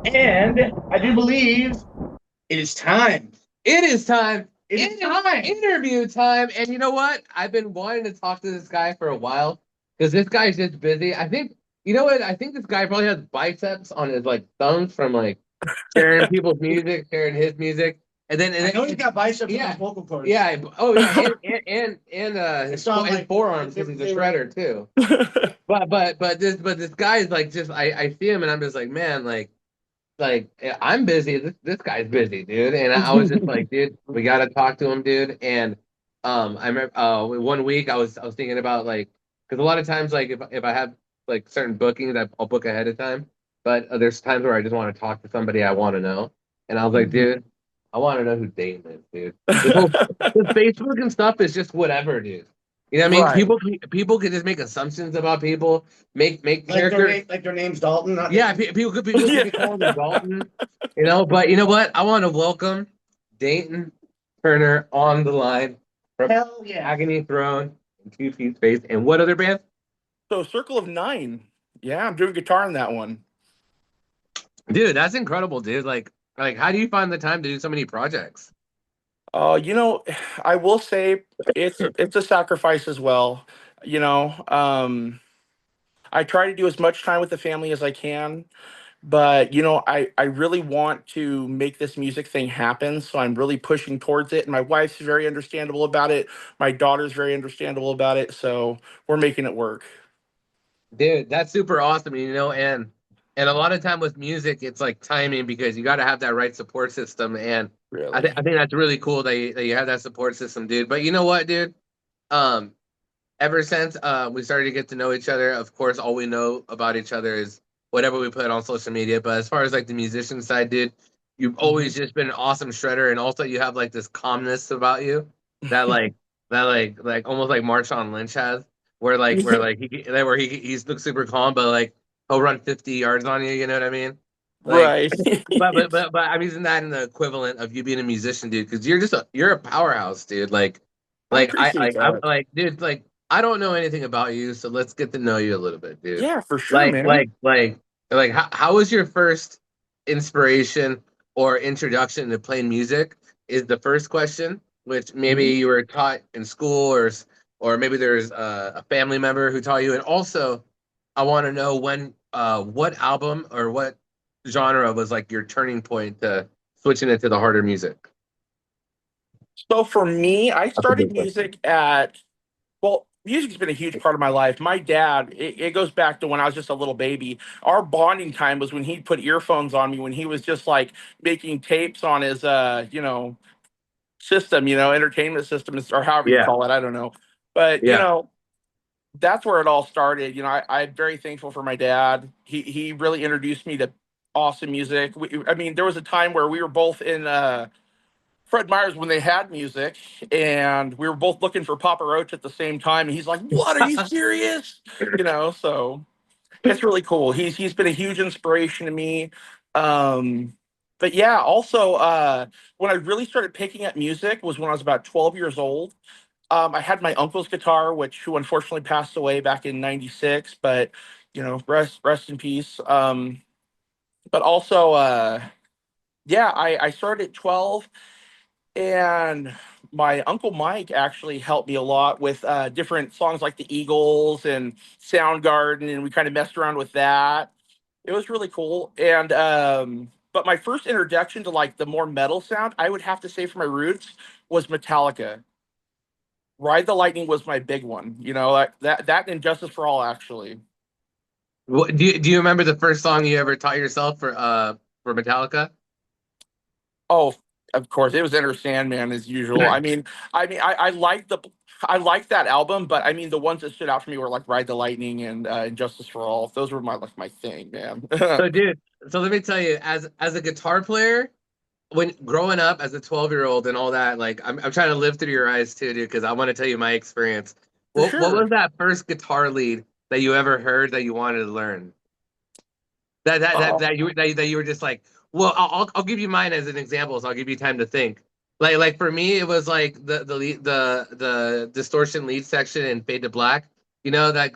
And I do believe it is time. It is time. It It is is time. interview time. And you know what? I've been wanting to talk to this guy for a while because this guy's just busy. I think, you know what? I think this guy probably has biceps on his like thumbs from like sharing people's music, sharing his music. And then, I know he's got biceps on yeah, his vocal cords. yeah. Oh, yeah. And his, It's on, his like, forearms because he's a they were. shredder too. But this guy is like just I see him and I'm just like I'm busy. This guy's busy, dude. And I was just like, dude, we gotta talk to him, dude. And I remember 1 week I was thinking about like because a lot of times like if I have like certain bookings I'll book ahead of time, but there's times where I just want to talk to somebody I want to know, and I was like, dude, I want to know who Dayton is, dude. This whole this Facebook and stuff is just whatever, dude. You know what I mean? Right. People can just make assumptions about people, make character. Like their name's Dalton. Not Yeah, Dayton. people could call him Dalton, but you know what? I want to welcome Dayton Turner on the line from Hell yeah. Agony Throne and Two Piece Face. And what other band? So Circle of Nine. Yeah, I'm doing guitar in that one. Dude, that's incredible, dude. Like how do you find the time to do so many projects? You know, I will say it's a sacrifice as well. You know, I try to do as much time with the family as I can, but I really want to make this music thing happen, so I'm really pushing towards it. And my wife's very understandable about it. My daughter's very understandable about it, so we're making it work. Dude, that's super awesome, and a lot of time with music, it's like timing because you got to have that right support system, and I Really. think that's really cool that you have that support system, dude. But you know what, dude? Um, ever since we started to get to know each other, of course, all we know about each other is whatever we put on social media. But as far as like the musician side, dude, you've Mhm. always just been an awesome shredder, and also you have like this calmness about you that like almost like Marshawn Lynch has, where he looks super calm, but like he'll run 50 yards on you. You know what I mean? Like, Right. but I'm using that in the equivalent of you being a musician, dude, because you're a powerhouse, dude. I appreciate I'm that. like, dude, like I don't know anything about you, so let's get to know you a little bit, dude. Yeah, for sure, Like, man. like, like, like, how was your first inspiration or introduction to playing music? Is the first question, which maybe Mhm. you were taught in school, or maybe there's a family member who taught you. And also, I want to know what album or what genre was like your turning point to switching into the harder music. So for me, I That's a started big question. music at, well, music's been a huge part of my life. My dad, it goes back to when I was just a little baby. Our bonding time was when he'd put earphones on me when he was just like making tapes on his, system, entertainment system, or however you Yeah, call it. I don't know. But, yeah. that's where it all started. I'm very thankful for my dad. He really introduced me to awesome music. I mean, there was a time where we were both in, Fred Meyers when they had music, and we were both looking for Papa Roach at the same time. And he's like, "What? Are you serious?" So it's really cool. He's been a huge inspiration to me. Um, but yeah, also when I really started picking up music was when I was about 12 years old. I had my uncle's guitar, who unfortunately passed away back in '96, but rest in peace. But also, yeah, I started at 12, and my uncle Mike actually helped me a lot with different songs like the Eagles and Soundgarden, and we kind of messed around with that. It was really cool. And but my first introduction to like the more metal sound, I would have to say for my roots, was Metallica. Ride the Lightning was my big one. Like that and Justice for All actually. Do you remember the first song you ever taught yourself for Metallica? Oh, of course, it was Enter Sandman as usual. I like that album, but I mean the ones that stood out for me were like Ride the Lightning and Justice for All. Those were my thing, man. So, dude, so let me tell you, as a guitar player, when growing up as a 12-year-old and all that, like I'm trying to live through your eyes too, dude, because I want to tell you my experience. For What sure. was that first guitar lead that you ever heard that you wanted to learn? Oh, That you were just like, well, I'll give you mine as an example, so I'll give you time to think. Like for me, it was like the distortion lead section in Fade to Black. You know that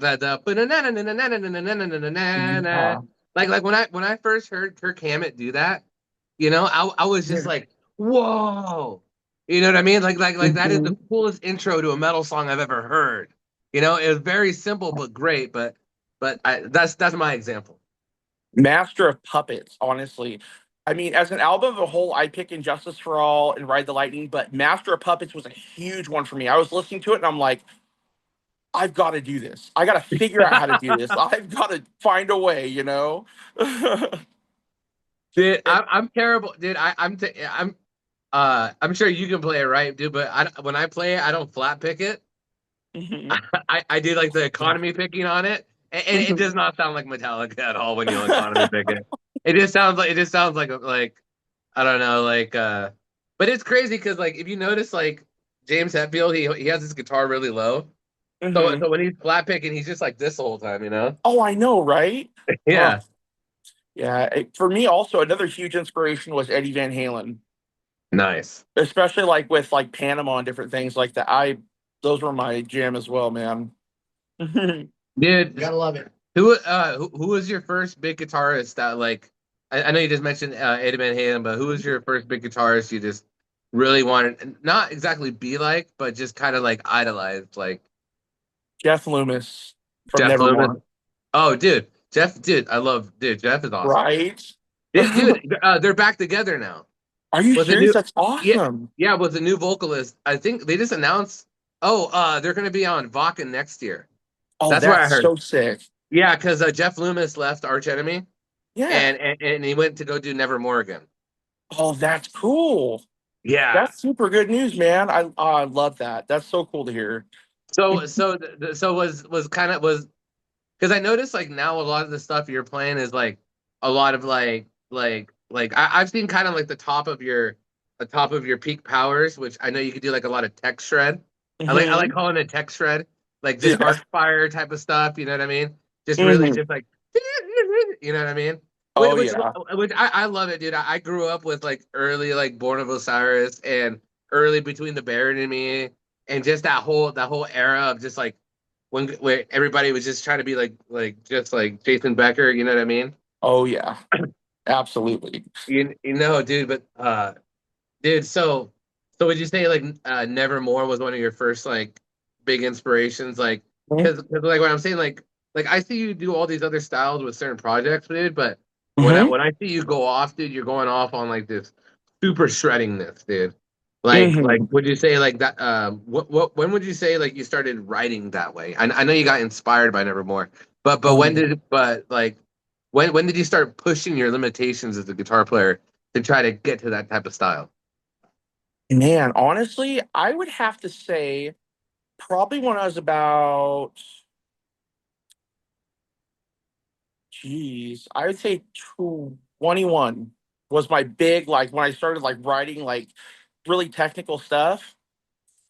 like when I first heard Kirk Hammett do that, you know, I was just like, whoa. You know what I mean? Like that is the Mhm. coolest intro to a metal song I've ever heard. You know, it was very simple but great, but that's my example. Master of Puppets, honestly. I mean, as an album of a whole, I pick Injustice for All and Ride the Lightning, but Master of Puppets was a huge one for me. I was listening to it and I'm like, I've got to do this. I got to figure out how to do this. I've got to find a way, you know? Dude, And I'm terrible, dude. I'm sure you can play it right, dude. But when I play it, I don't flat pick it. mhm. I do like the economy picking on it, and it does not sound like Metallica at all when you economy pick it. It just sounds like I don't know, but it's crazy because like if you notice like James Hetfield, he has his guitar really low, Mhm. so when he's flat picking, he's just like this the whole time, you know? Oh, I know, right? Oh, Yeah, yeah. For me, also, another huge inspiration was Eddie Van Halen, nice, especially like with like Panama and different things like that. Those were my jam as well, man. dude. Gotta love it. Who was your first big guitarist that like I know you just mentioned Eddie Van Halen, but who was your first big guitarist you just really wanted not exactly be like, but just kind of like idolized like Jeff Loomis from Jeff Loomis? Nevermore, Oh, dude, I love dude. Jeff is awesome. right? Dude, they're back together now Are you with a serious? new That's yeah awesome. yeah with a new vocalist. I think they just announced. Oh, they're gonna be on Wacken next year. Oh, That's what I that's heard. so sick. Yeah, because Jeff Loomis left Arch Enemy Yeah. and he went to go do Nevermore again. Oh, that's cool. Yeah. That's super good news, man. I love that. That's so cool to hear. So was kind of was because I noticed like now a lot of the stuff you're playing is like a lot of I've seen kind of like the top of your peak powers, which I know you could do like a lot of tech shred. I like Mhm. calling it tech shred, like just Yeah. arc fire type of stuff. You know what I mean? Just really Mhm. just like you know what I mean? Oh yeah. Which I love it, dude. I grew up with like early like Born of Osiris and early Between the Baron and Me and just that whole era of just like when where everybody was just trying to be like just like Jason Becker, you know what I mean? Oh yeah. Absolutely. You know, dude, but dude, so would you say like Nevermore was one of your first like big inspirations? Like cause like what I'm saying, like I see you do all these other styles with certain projects, dude, but Mhm. when I see you go off, dude, you're going off on like this super shreddingness, dude. Like Mhm. would you say like that what when would you say like you started writing that way? I know you got inspired by Nevermore, but Oh when yeah. did but like when did you start pushing your limitations as a guitar player to try to get to that type of style? Man, honestly, I would have to say probably when I was about, geez, I would say 21 was my big, like when I started like writing like really technical stuff.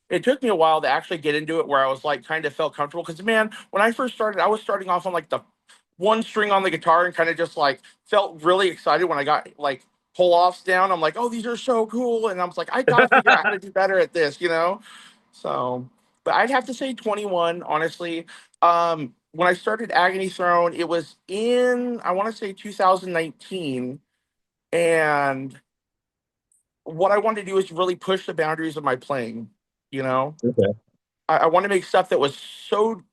It took me a while to actually get into it where I was like kind of felt comfortable because man, when I first started, I was starting off on like the one string on the guitar and kind of just like felt really excited when I got like pull offs down. I'm like, oh, these are so cool. And I was like, I gotta figure out how to do better at this, you know? So, but I'd have to say 21, honestly. When I started Agony Throne, it was in, I want to say 2019. And what I wanted to do is really push the boundaries of my playing, you know? Okay. I want to make stuff that was so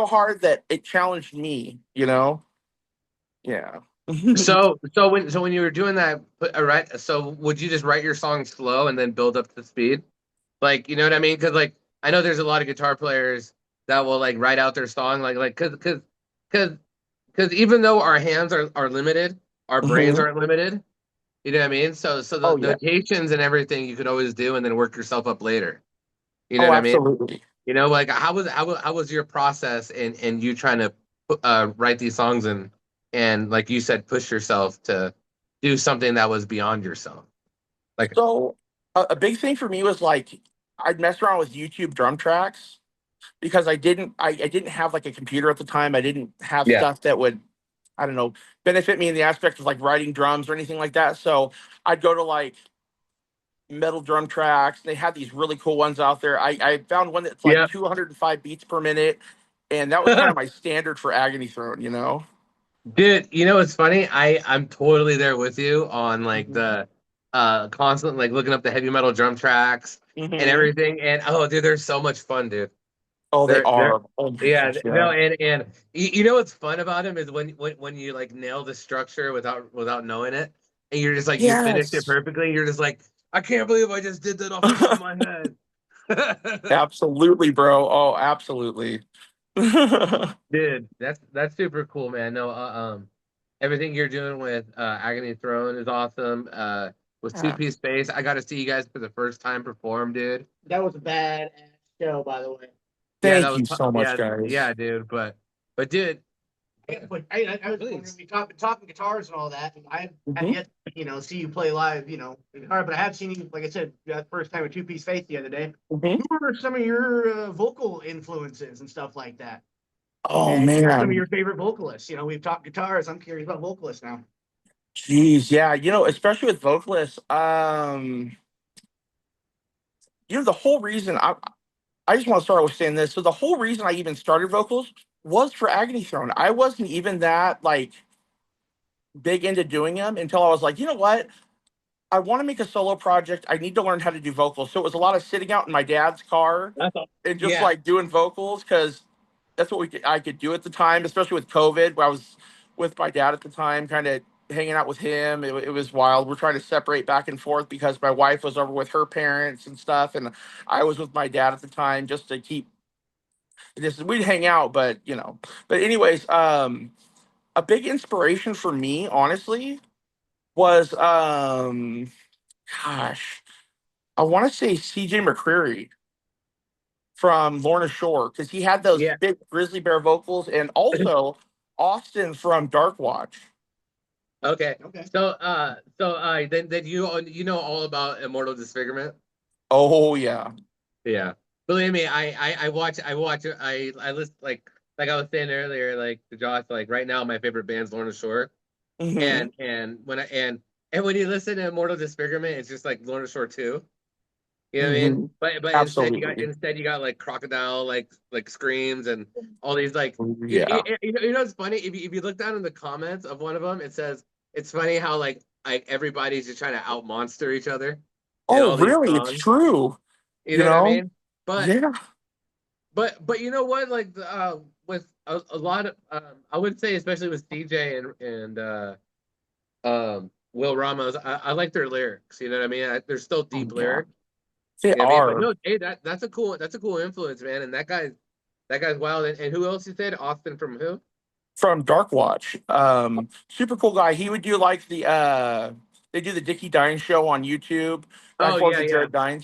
hard that it challenged me, you know? Yeah. So when you were doing that, right? So would you just write your song slow and then build up to speed? Like, you know what I mean? Because like I know there's a lot of guitar players that will like write out their song like because even though our hands are limited, our brains Mhm. aren't limited. You know what I mean? So the Oh yeah. notations and everything you could always do and then work yourself up later. You know Oh, what I mean? absolutely. You know, like how was your process in you trying to write these songs and like you said, push yourself to do something that was beyond yourself. Like, So a big thing for me was like I'd mess around with YouTube drum tracks because I didn't have like a computer at the time. I didn't have yeah, stuff that would, I don't know, benefit me in the aspect of like writing drums or anything like that. So I'd go to like metal drum tracks. They had these really cool ones out there. I found one that's like yeah. 205 beats per minute, and that was kind of my standard for Agony Throne, you know? Dude, you know what's funny? I'm totally there with you on like Mhm. the constant like looking up the heavy metal drum tracks and Mhm. everything. And oh, dude, they're so much fun, dude. Oh, they They're are. Oh my yeah, gosh, yeah. no, and you know what's fun about them is when you like nail the structure without knowing it, and you're just like you finished it Yes. perfectly. You're just like, I can't believe I just did that off the top of my head. Absolutely, bro. Oh, absolutely. Dude, that's super cool, man. No, everything you're doing with Agony Throne is awesome. With Two Yeah. Piece Space, I got to see you guys for the first time perform, dude. That was a bad show, by the way. Yeah, that Thank was you so much, yeah, guys. yeah, dude. But dude, Yeah, but I was please. wondering, we talking guitars and all that. And I have Mhm. yet, see you play live, the guitar, but I have seen you, like I said, that first time at Two Piece Faith the other day. Mhm. Who are some of your vocal influences and stuff like that? Oh And who are some of man. your favorite vocalists? We've talked guitars. I'm curious about vocalists now. Jeez, yeah, especially with vocalists, the whole reason I just want to start with saying this. So the whole reason I even started vocals was for Agony Throne. I wasn't even that like big into doing them until I was like, you know what? I want to make a solo project. I need to learn how to do vocals. So it was a lot of sitting out in my dad's car That's all. and just Yeah, like doing vocals because that's what I could do at the time, especially with COVID. Where I was with my dad at the time, kind of hanging out with him. It was wild. We're trying to separate back and forth because my wife was over with her parents and stuff, and I was with my dad at the time just to keep this. We'd hang out, but But anyways, a big inspiration for me, honestly, was gosh, I want to say CJ McCreery from Lorna Shore because he had those yeah. big grizzly bear vocals, and also Austin from Dark Watch. Okay. Okay. Then you know all about Immortal Disfigurement. Oh yeah. Yeah. Believe me, I watch it. I listen like I was saying earlier, like to Josh, like right now my favorite band's Lorna Shore. Hmm. And when you listen to Immortal Disfigurement, it's just like Lorna Shore 2. You know what I mean? Hmm. But Absolutely. instead you got like Crocodile like screams and all these like Yeah. you know what's funny? If you look down in the comments of one of them, it says it's funny how like everybody's just trying to out monster each other in Oh all these really? It's songs. true. You You know what I know? mean? But Yeah. but you know what? Like with a lot of I would say especially with CJ and Will Ramos, I like their lyrics. You know what I mean? They're still Oh deep yeah. lyrics. They You know what I mean? But are no, hey, that's a cool influence, man. And that guy's wild. And who else you said? Austin from who? from Dark Watch. Super cool guy. He would do like they do the Dickie Dines show on YouTube. Back Oh forth yeah, to yeah. Jared Dines.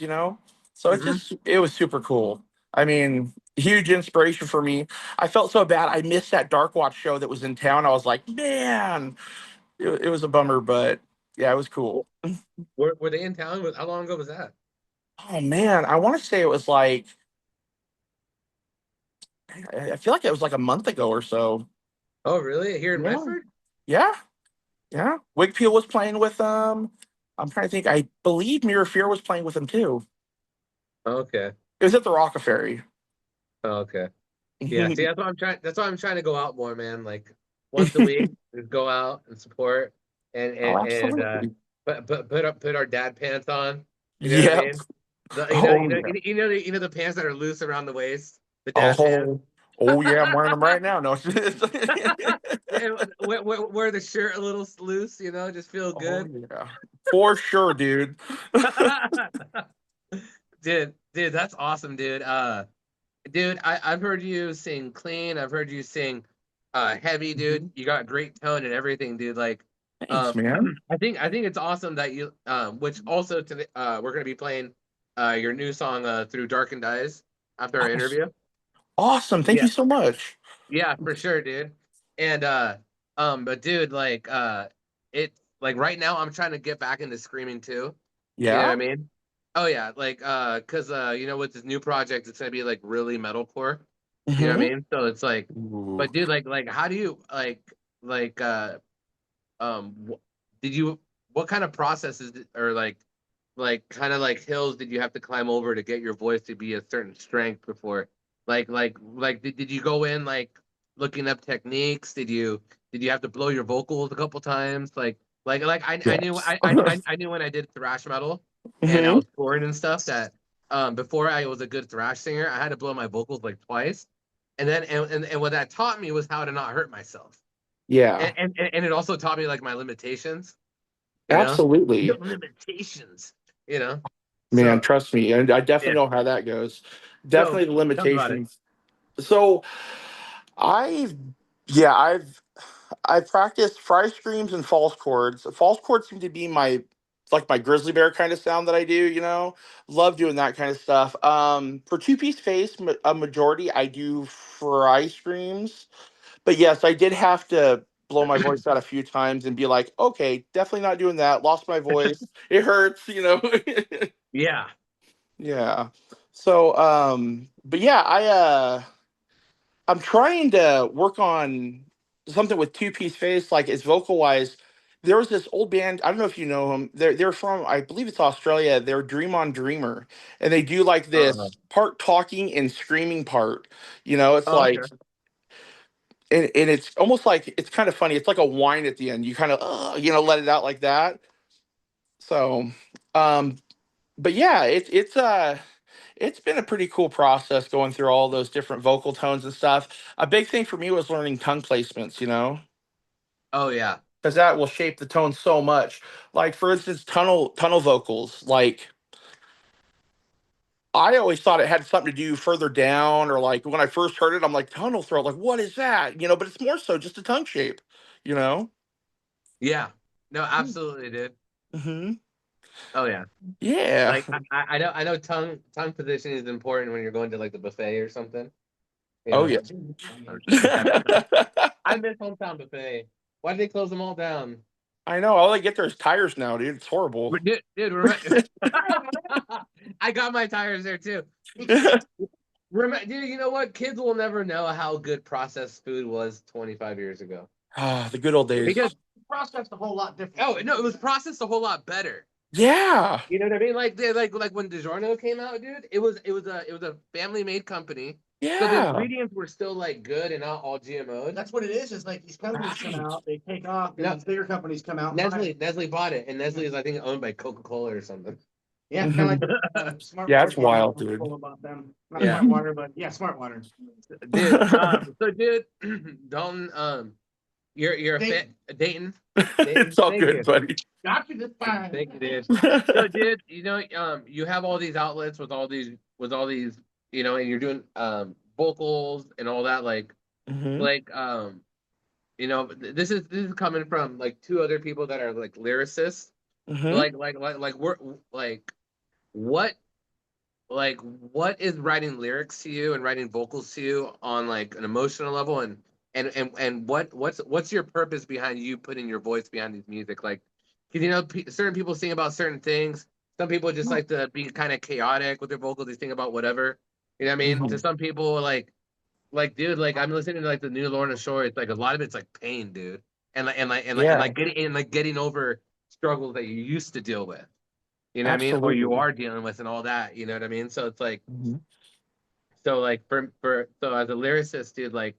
So Hmm. it was super cool. I mean, huge inspiration for me. I felt so bad. I missed that Dark Watch show that was in town. I was like, man, it was a bummer, but yeah, it was cool. Were they in town? How long ago was that? Oh man, I want to say it was like I feel like it was like a month ago or so. Oh really? Here in Yeah, Medford? yeah, yeah. Wigpeel was playing with them. I'm trying to think. I believe Mirror Fear was playing with them too. Okay. It was at the Rockefeller. Okay. Yeah. See, that's why I'm trying to go out more, man. Like once a week, just go out and support Oh, and absolutely. put our dad pants on. You know what I Yep. mean? The, Oh yeah. you know the pants that are loose around the waist, the dad pants. Oh, oh yeah. I'm wearing them right now. No. Yeah, wear the shirt a little loose, just feel Oh good. yeah. For sure, dude. Dude, that's awesome, dude. Dude, I've heard you sing clean. I've heard you sing heavy, dude. Mhm. You got great tone and everything, dude. Like, Thanks, man. I think it's awesome that you which also today we're gonna be playing your new song through Darkened Eyes after our Oh, interview. awesome. Thank Yeah, you so much. yeah, for sure, dude. And but dude, like it's like right now I'm trying to get back into screaming too. You know what Yeah. I mean? Oh yeah, like cause with this new project it's gonna be like really metalcore. You know what I Hmm. mean? So it's like, Ooh. but dude, like how do you like did you what kind of processes or like kind of like hills did you have to climb over to get your voice to be a certain strength before did you go in like looking up techniques? Did you Did you have to blow your vocals a couple times? I knew Yes. I knew when I did thrash metal and I Hmm. was touring and stuff that before I was a good thrash singer, I had to blow my vocals like twice. And then and what that taught me was how to not hurt myself. Yeah, And it also taught me like my limitations, you know? The absolutely. limitations, you know? Man, So trust me. And I yeah. definitely know how that goes. So Definitely the tell me about it. limitations. So I've, yeah, I've practiced fry screams and false chords. False chords seem to be my like my grizzly bear kind of sound that I do, Love doing that kind of stuff. For two piece face, a majority I do fry screams. But yes, I did have to blow my voice out a few times and be like, okay, definitely not doing that. Lost my voice. It hurts. Yeah. Yeah. So but yeah, I'm trying to work on something with two piece face, like it's vocal wise. There was this old band, I don't know if you know them. They're from, I believe it's Australia. They're Dream on Dreamer. And they do like Uh, this part talking and screaming part. It's oh, like okay. and it's almost like it's kind of funny. It's like a whine at the end. You kind of let it out like that. So um but yeah, it's been a pretty cool process going through all those different vocal tones and stuff. A big thing for me was learning tongue placements, Oh yeah. because that will shape the tone so much. Like for instance, tunnel vocals. Like I always thought it had something to do further down, or like when I first heard it, I'm like tunnel throat. Like what is that? But it's more so just a tongue shape. You know. Yeah. No, absolutely, dude. Hmm. Oh yeah. Yeah. Like I know tongue position is important when you're going to like the buffet or something. You Oh know. yeah. I miss hometown buffet. Why did they close them all down? I know. All I get there is tires now, dude. It's horrible. Dude, I got my tires there too. Dude, you know what? Kids will never know how good processed food was 25 years ago. Ah, the good old days. Because Processed a whole lot different. oh no, it was processed a whole lot better. Yeah. You know what I mean? Like when DiGiorno came out, dude, it was a family made company. So the Yeah. ingredients were still like good and not all GMOs. That's what it is. Is like these companies come Right. out, they take off, and No, these bigger companies come out. And buy Nestle bought it, and Nestle is I think owned by Coca-Cola or something. Yeah, kind of Mhm. like Smart Yeah, Water it's wild, was dude. cool about them. Not Yeah, Smart Water, but yeah, Smart Water. dude. So dude, Dalton, you're a They fit, Dayton, Dayton. It's all Thank good, you, buddy. got you this time. thank you, dude. So, dude, you have all these outlets with all these, and you're doing vocals and all that, Hmm. like this is coming from like two other people that are like lyricists. Hmm. We're like what what is writing lyrics to you and writing vocals to you on like an emotional level and what's your purpose behind you putting your voice behind these music like because certain people sing about certain things, some people just like to be kind of chaotic with their vocals, they sing about whatever, you know what I mean, to Hmm. some people like dude, like I'm listening to like the new Lorna Shore, it's like a lot of it's like pain, dude, and Yeah, like getting over struggles that you used to deal with, you know what I mean? Or you absolutely. are dealing with and all that, you know what I mean? So it's like, Hmm. so like so as a lyricist, dude, like,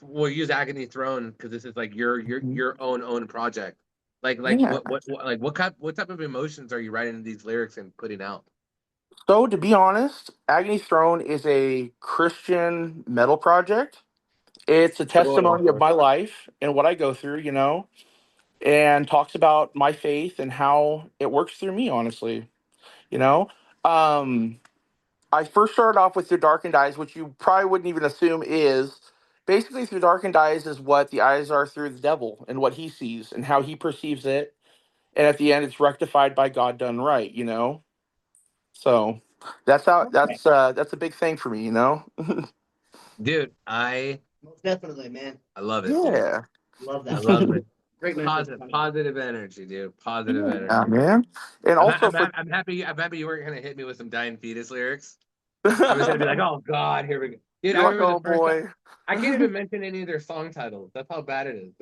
we'll use Agony Throne because this is like Hmm. your own project. Like Yeah. what type of emotions are you writing in these lyrics and putting out? So to be honest, Agony Throne is a Christian metal project. It's a testimony of Oh, my life and what I go through, and talks about my faith and how it works through me, honestly. You know, um, I first started off with Through Darkened Eyes, which you probably wouldn't even assume is basically Through Darkened Eyes is what the eyes are through the devil and what he sees and how he perceives it. And at the end, it's rectified by God done right. So that's how Okay. that's a big thing for me. dude, I Most definitely, man. I love it, dude. Yeah. Love I that. love it. Great message. Positive energy, dude. Positive Yeah, energy. man. And also for I'm happy you weren't gonna hit me with some Dying Fetus lyrics. I was gonna be like, oh God, here we go. Dude, I you're like, remember oh the first time. boy. I can't even mention any of their song titles. That's how bad it is.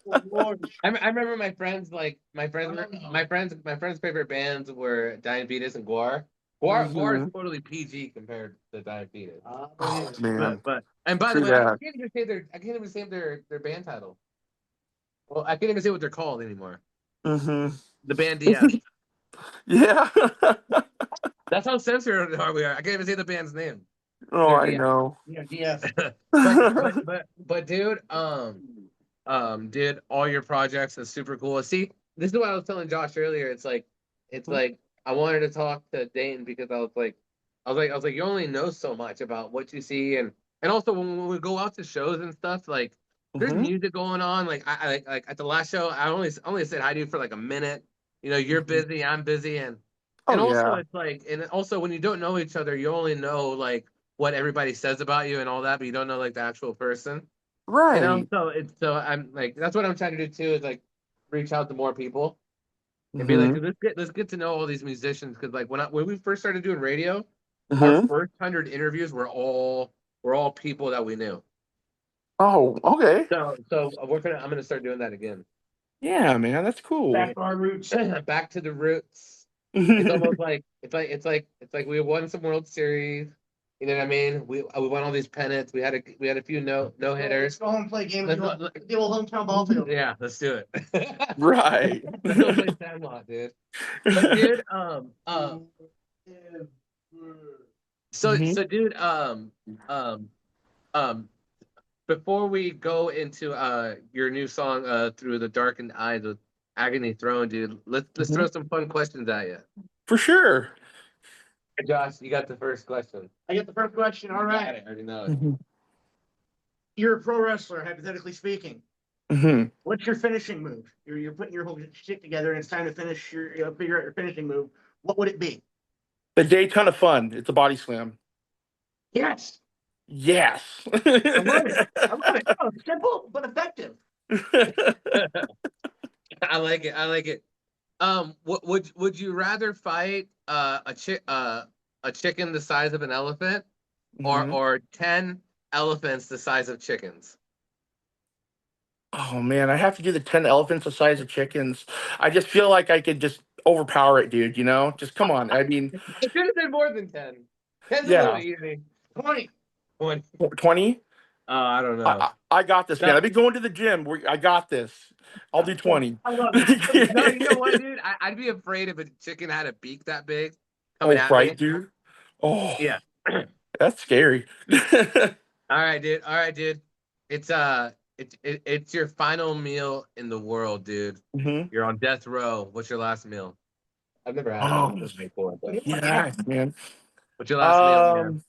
Oh, Lord. I remember my friends, my friends' favorite bands were Dying Fetus and Guar. Guar is Mhm. totally PG compared to diabetes. Oh man, And by the true way, I that. can't even say their band title. Well, I can't even say what they're called anymore. Hmm. The band DS. Yeah. That's how censored we are. I can't even say the band's name. Oh, They're I DS. know. Yeah, DS. But dude, dude, all your projects is super cool. See, this is what I was telling Josh earlier. It's like I wanted to talk to Dayton because I was like, you only know so much about what you see, and also when we go out to shows and stuff, like there's Hmm. music going on. Like like at the last show, I only said hi to you for like a minute. You know, you're Hmm. busy, I'm busy, and Oh also yeah. it's like, and also when you don't know each other, you only know like what everybody says about you and all that, but you don't know like the actual person. You know, Right. so I'm like that's what I'm trying to do too is like reach out to more people and be like, Hmm. dude, let's get to know all these musicians because like when we first started doing radio, our Hmm. first 100 interviews were all people that we knew. Oh, okay. So I'm gonna start doing that again. Yeah, man, that's cool. Back to our roots. Back to the roots. It's almost like it's like we won some World Series. You know what I mean? We won all these pennants. We had a few no Let's hitters. go home and play a game Let's of go- the old hometown ball field. Yeah, let's do it. Right. Let's go play Sandlot, dude. But dude, so Hmm. so dude, um, before we go into your new song Through the Darkened Eyes with Agony Throne, dude, let's Hmm. throw some fun questions at you. For sure. Hey, Josh, you got the first question. I get the first question. All right. I already know it. Hmm. You're a pro wrestler, hypothetically speaking. Hmm. What's your finishing move? You're putting your whole shit together and it's time to finish figure out your finishing move. What would it be? The day ton of fun. It's a body slam. Yes. Yes. I love it. I love it. Oh, simple but effective. I like it. I like it. Would you rather fight a chicken the size of an elephant or Hmm. or 10 elephants the size of chickens? Oh man, I have to do the 10 elephants the size of chickens. I just feel like I could just overpower it, dude, you know? Just come on. I mean, It should have been more than 10. 10's a little yeah, easy. 20. One. 20. I don't know. I got this, man. No, I've been going to the gym. I got this. I'll do 20. I love it. no, you know what, dude? I'd be afraid if a chicken had a beak that big coming Oh, at right, me. dude. Oh, Yeah. that's scary. All right, dude. All right, dude. It's it's your final meal in the world, dude. Hmm. You're on death row. What's your last meal? I've never asked Oh, this before, but yeah, man. what's your last meal, man? Um,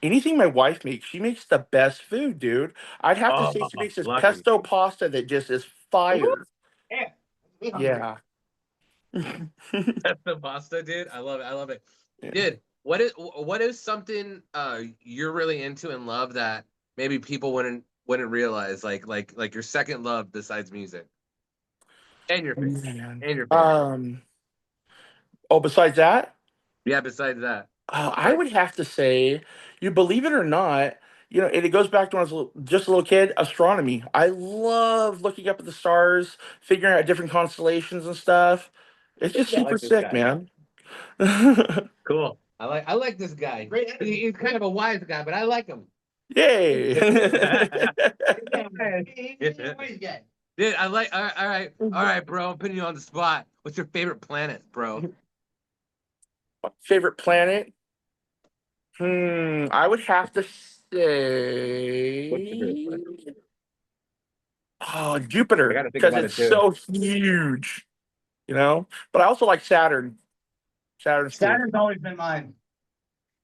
Anything my wife makes, she makes the best food, dude. I'd have to Oh, say she makes this lucky. pesto pasta that just is Woo! fire. Yeah. Yeah. That's the pasta, dude. I love it. I love it. Yeah. Dude, what is something you're really into and love that maybe people wouldn't realize, like your second love besides music and your family Man. and your family. Oh, besides that, Yeah, besides that. I would have to say, you believe it or not, and it goes back to when I was just a little kid, astronomy. I love looking up at the stars, figuring out different constellations and stuff. It's just I super like this sick, guy. man. Cool. I like this guy. Great. He's kind of a wise guy, but I like him. Yay. Dude, I like. All right, bro. I'm putting you on the spot. What's your favorite planet, bro? Favorite planet? I would have to say, What's your favorite planet? oh, I Jupiter, got to think because about it it's too. so huge, you know? But I also like Saturn. Saturn's cool. Saturn's always been mine.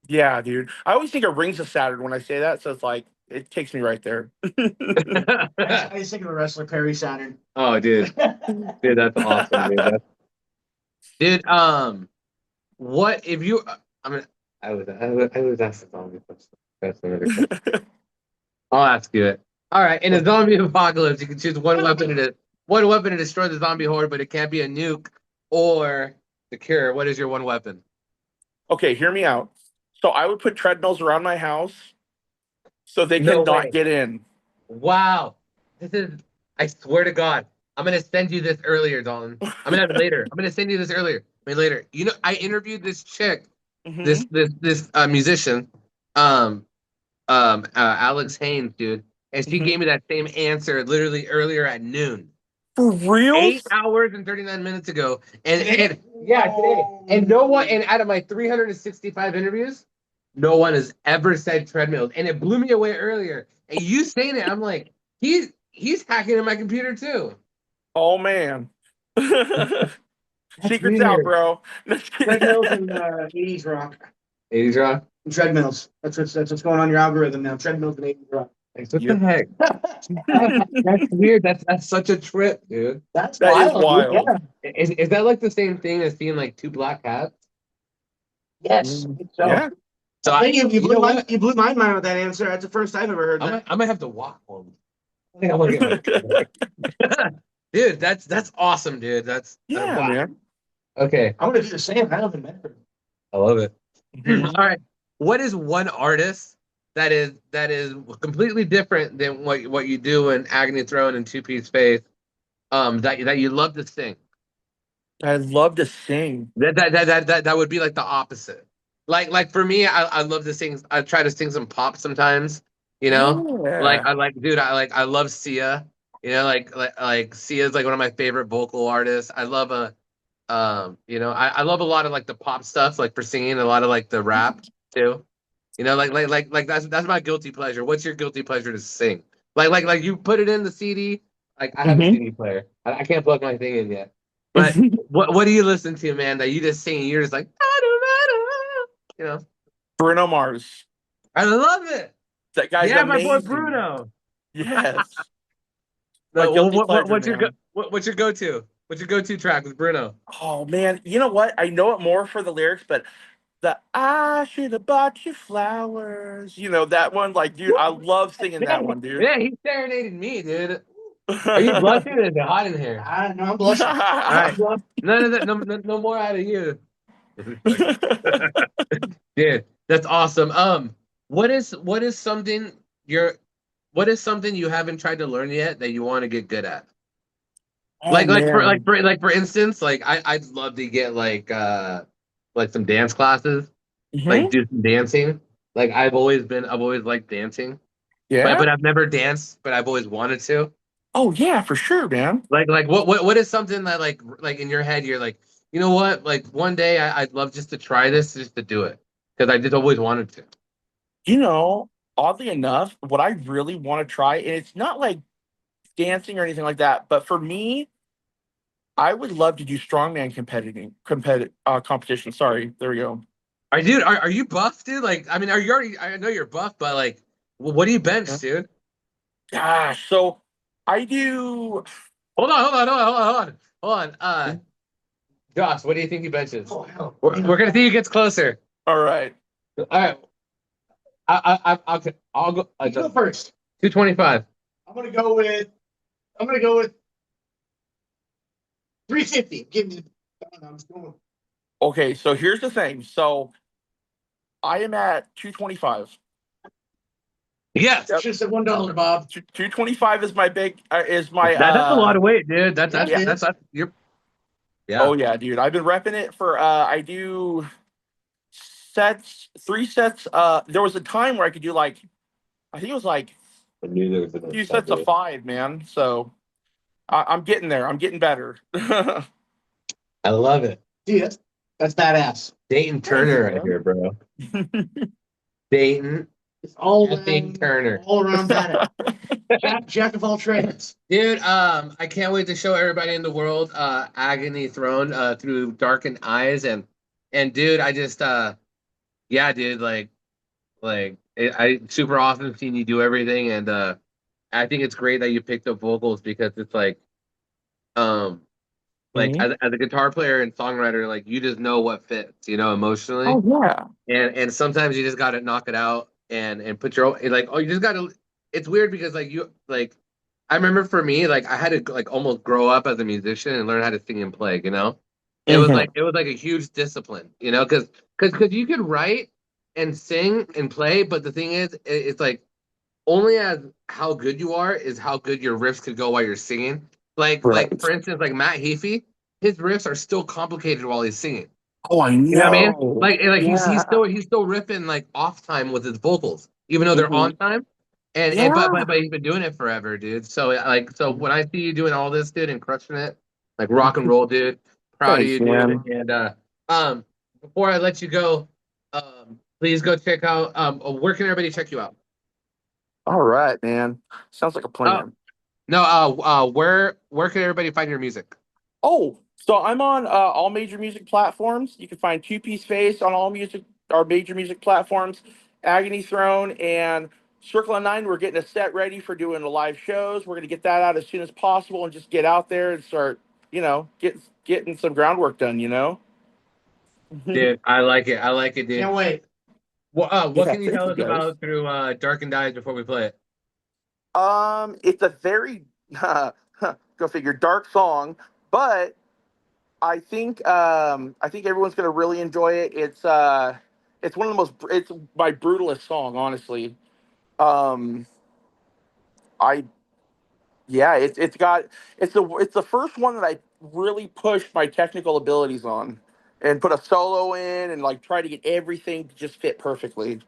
Yeah, dude. I always think of rings of Saturn when I say that, so it's like it takes me right there. I just think of a wrestler, Perry Saturn. Oh, dude, that's awesome, dude. Dude, what if you? I mean, I was asked the zombie question. That's another question. I'll ask you it. All right, in a zombie apocalypse, you can choose one weapon to destroy the zombie horde, but it can't be a nuke or the cure. What is your one weapon? Okay, hear me out. So I would put treadmills around my house so they No cannot way. get in. Wow, I swear to God, I'm gonna send you this earlier, Dalton. I'm gonna have it later. I'm gonna send you this earlier. me later. You know, I interviewed this chick, Mhm. this musician, Alex Haynes, dude, and she Mhm. gave me that same answer literally earlier at noon. For reals? 8 hours and 39 minutes ago. And yeah, today. And no one, and out of my 365 interviews, no one has ever said treadmills. And it blew me away earlier. And you saying it, I'm like, he's hacking in my computer too. Oh man. That's Secrets out, weird. bro. Treadmills and 80s rock. 80s rock. Treadmills. That's what's going on your algorithm now. Treadmills and 80s rock. What the Yep. heck? That's weird. That's such a trip, dude. That's That is wild, dude. wild. Yeah. Is that like the same thing as seeing like two black cats? Yes. I think so. Yeah. So I think you you know blew what? you blew my mind with that answer. That's the first I've ever heard that. I might have to walk home. I think I'm gonna get my dude. That's awesome, dude. That's Yeah, wow. man. Okay, I'm gonna do the same. I live in Medford. I love it. Mhm. All right, what is one artist that is completely different than what you do in Agony Throne and Two Piece Faith? That you love to sing. I love to sing. That would be like the opposite. Like for me, I love to sing. I try to sing some pop sometimes. You know, like Yeah. I like, dude. I love Sia. You know, like Sia is like one of my favorite vocal artists. I love you know, I love a lot of like the pop stuff, like for singing, a lot of like the rap too. You know, like that's my guilty pleasure. What's your guilty pleasure to sing? Like you put it in the CD. Like I have a Mhm. CD player. I can't plug my thing in yet. But what do you listen to, man? That you just sing and you're just like, you know. Bruno Mars. I love it. That guy's Yeah, my boy amazing. Bruno. Yes. My No, guilty pleasure, man. what's your go to? What's your go to track with Bruno? Oh man, you know what? I know it more for the lyrics, but the I should have bought you flowers. You know that one, like, dude, I love singing Yeah, that one, dude. yeah, he serenaded me, dude. Are you blushing or is it hot in here? I know I'm blushing. All right. None of that. No more out of you. Dude, that's awesome. What is something you're what is something you haven't tried to learn yet that you want to get good at? Oh man. Like for instance, like I'd love to get like some dance classes, like Hmm. do some dancing. Like I've always liked dancing, Yeah. but I've never danced, but I've always wanted to. Oh yeah, for sure, man. Like what is something that like in your head you're like, you know what? Like one day I'd love just to try this, just to do it. Because I just always wanted to. You know, oddly enough, what I really want to try, and it's not like dancing or anything like that, but for me, I would love to do strongman competition. Sorry, there we go. Are you buff, dude? Like, I mean, are you already? I know you're buff, but like, what do you bench, dude? Gosh, so I do. Hold on. Josh, what do you think he benches? Oh hell. We're gonna see who gets closer. All right. All right, I'll go. You go first. 225. I'm gonna go with 350. Give me. I'm just going. Okay, so here's the thing. So I am at 225. Yes, Yep. Should have said $1, Bob. 225 is my big is my that's a lot of weight, dude. Yeah. That's you're. Yeah. Oh yeah, dude. I've been repping it for I do sets, 3 sets. There was a time where I could do like I think it was like I knew there was a few sets of 5, man. So I'm getting there. I'm getting better. I love it. See, that's badass. Dayton Turner right here, bro. Dayton. It's all Dayton around, Turner. all around badass. Jack of all trades. Dude, I can't wait to show everybody in the world Agony Throne through Darkened Eyes and dude, I just yeah, dude, I super awesome seeing you do everything and I think it's great that you picked up vocals because it's um like Mhm. as a guitar player and songwriter, like you just know what fits, you know, emotionally. Oh yeah. And sometimes you just gotta knock it out and put your own like you just gotta it's weird because I remember for me, like I had to like almost grow up as a musician and learn how to sing and play, you know? Mhm. It was like a huge discipline, you know, because you could write and sing and play, but the thing is it's like only as how good you are is how good your riffs could go while you're singing. Like Right. for instance, like Matt Heafy, his riffs are still complicated while he's singing. Oh, I know. You know what I mean? Like he's Yeah. still riffing like off time with his vocals, even though they're Mhm. on time. And but he's been doing it forever, dude. So when I see you doing all this, dude, and crushing it, like rock and roll, dude, proud of Thanks, you, man. dude. And before I let you go, please go check out where can everybody check you out? All right, man. Sounds like a Oh, plan. no, where can everybody find your music? Oh, so I'm on all major music platforms. You can find Two Piece Face on all our major music platforms. Agony Throne and Circle of Nine. We're getting a set ready for doing the live shows. We're gonna get that out as soon as possible and just get out there and start, getting some groundwork done. Dude, I like it. I like it, dude. Can't wait. Well, what Yeah, can you thank tell you, us guys. about through Dark and Dies before we play it? It's a very go figure dark song, but I think everyone's gonna really enjoy it. It's one of the it's my brutalist song, honestly. Um, I yeah, it's the first one that I really pushed my technical abilities on and put a solo in and like try to get everything to just fit perfectly.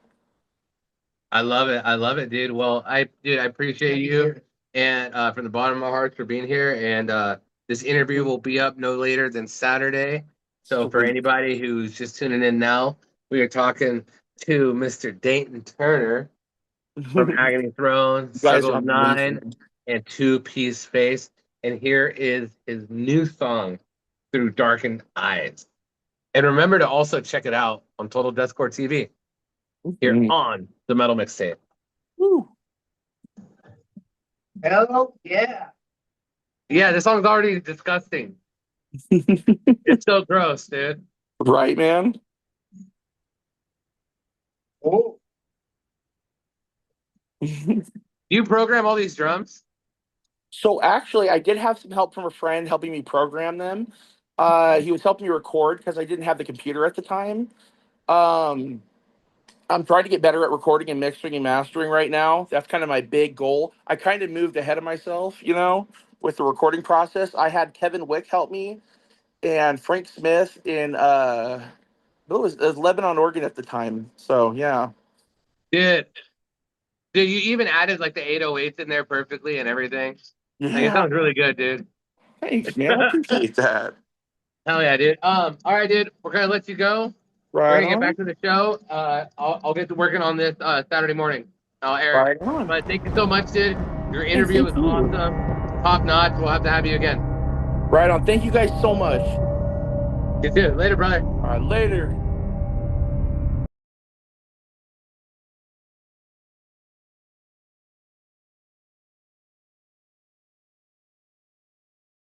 I love it. I love it, dude. Well, I appreciate you and from the bottom of my heart for being here. And this interview will be up no later than Saturday. So for Sweet. anybody who's just tuning in now, we are talking to Mr. Dayton Turner from You Agony Throne, guys Circle are of Nine, amazing. and Two Piece Face. And here is his new song, Through Darkened Eyes. And remember to also check it out on Total Deathcore TV here on the Metal Mixtape. Woo. Hello, yeah. Yeah, this song's already disgusting. It's so gross, dude. Right, man. Oh, Do you program all these drums? So actually, I did have some help from a friend helping me program them. He was helping me record because I didn't have the computer at the time. Um, I'm trying to get better at recording and mixing and mastering right now. That's kind of my big goal. I kind of moved ahead of myself, with the recording process. I had Kevin Wick help me and Frank Smith in it was Lebanon, Oregon at the time. So yeah. Dude, you even added like the 808s in there perfectly and everything. Like it Yeah. sounds really good, dude. Thanks, man. I appreciate that. Hell yeah, dude. All right, dude. We're gonna let you go. We're Right gonna get on. back to the show. I'll get to working on this Saturday morning. I'll air. Right on. But thank you so much, dude. Your interview was thank you. awesome. Top notch. We'll have to have you again. Right on. Thank you guys so much. You too. Later, brother. All right, later.